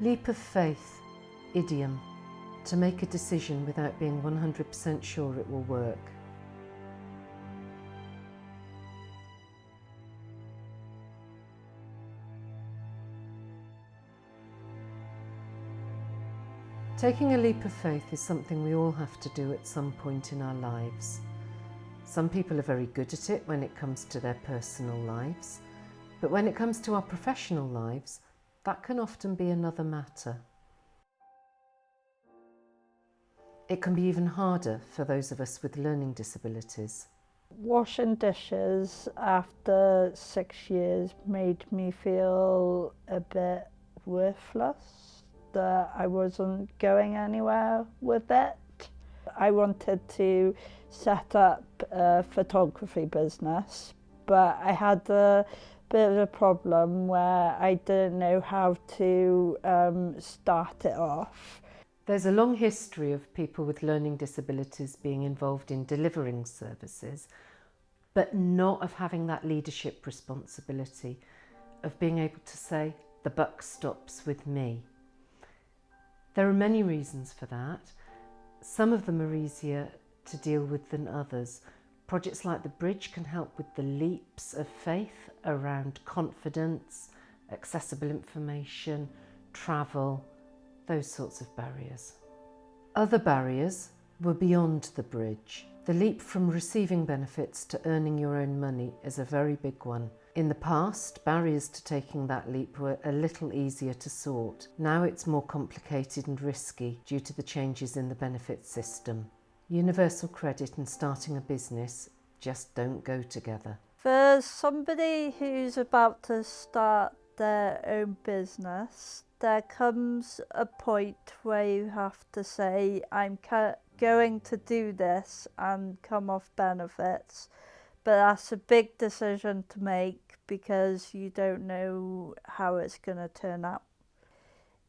Leap of faith, idiom, to make a decision without being 100% sure it will work. Taking a leap of faith is something we all have to do at some point in our lives. Some people are very good at it when it comes to their personal lives, but when it comes to our professional lives, that can often be another matter. It can be even harder for those of us with learning disabilities. Washing dishes after 6 years made me feel a bit worthless, that I wasn't going anywhere with it. I wanted to set up a photography business, but I had a bit of a problem where I didn't know how to start it off. There's a long history of people with learning disabilities being involved in delivering services, but not of having that leadership responsibility, of being able to say, the buck stops with me. There are many reasons for that. Some of them are easier to deal with than others. Projects like the Bridge can help with the leaps of faith around confidence, accessible information, travel, those sorts of barriers. Other barriers were beyond the Bridge. The leap from receiving benefits to earning your own money is a very big one. In the past, barriers to taking that leap were a little easier to sort. Now it's more complicated and risky due to the changes in the benefit system. Universal credit and starting a business just don't go together. For somebody who's about to start their own business, there comes a point where you have to say, I'm going to do this and come off benefits. But that's a big decision to make because you don't know how it's going to turn out.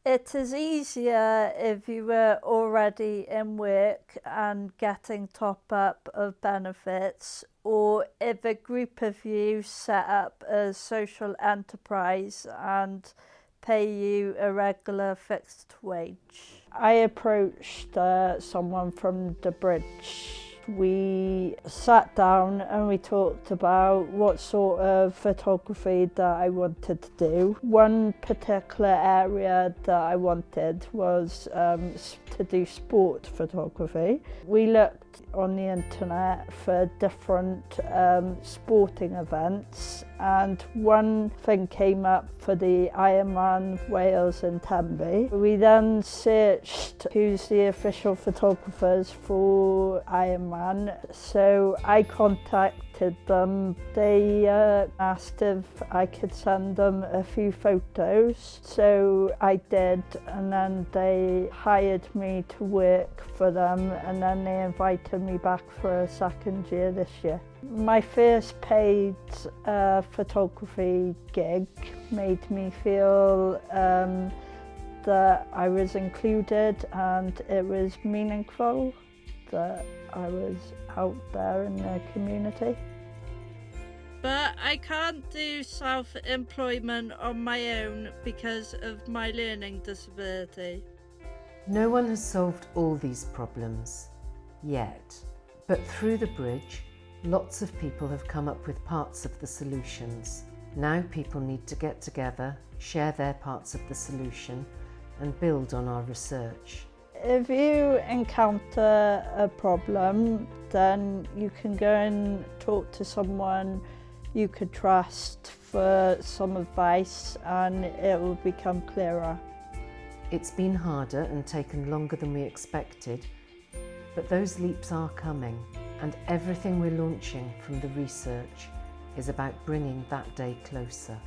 It is easier if you were already in work and getting top up of benefits, or if a group of you set up a social enterprise and pay you a regular fixed wage. I approached someone from the Bridge. We sat down and we talked about what sort of photography that I wanted to do. One particular area that I wanted was to do sport photography. We looked on the internet for different sporting events, and one thing came up for the Ironman Wales in Tenby. We then searched who's the official photographers for Ironman, so I contacted them. They asked if I could send them a few photos, so I did, and then they hired me to work for them, and then they invited me back for a second year this year. My first paid photography gig made me feel that I was included and it was meaningful, that I was out there in the community. But I can't do self-employment on my own because of my learning disability. No one has solved all these problems yet, but through the Bridge, lots of people have come up with parts of the solutions. Now people need to get together, share their parts of the solution, and build on our research. If you encounter a problem, then you can go and talk to someone you could trust for some advice, and it will become clearer. It's been harder and taken longer than we expected, but those leaps are coming, and everything we're launching from the research is about bringing that day closer.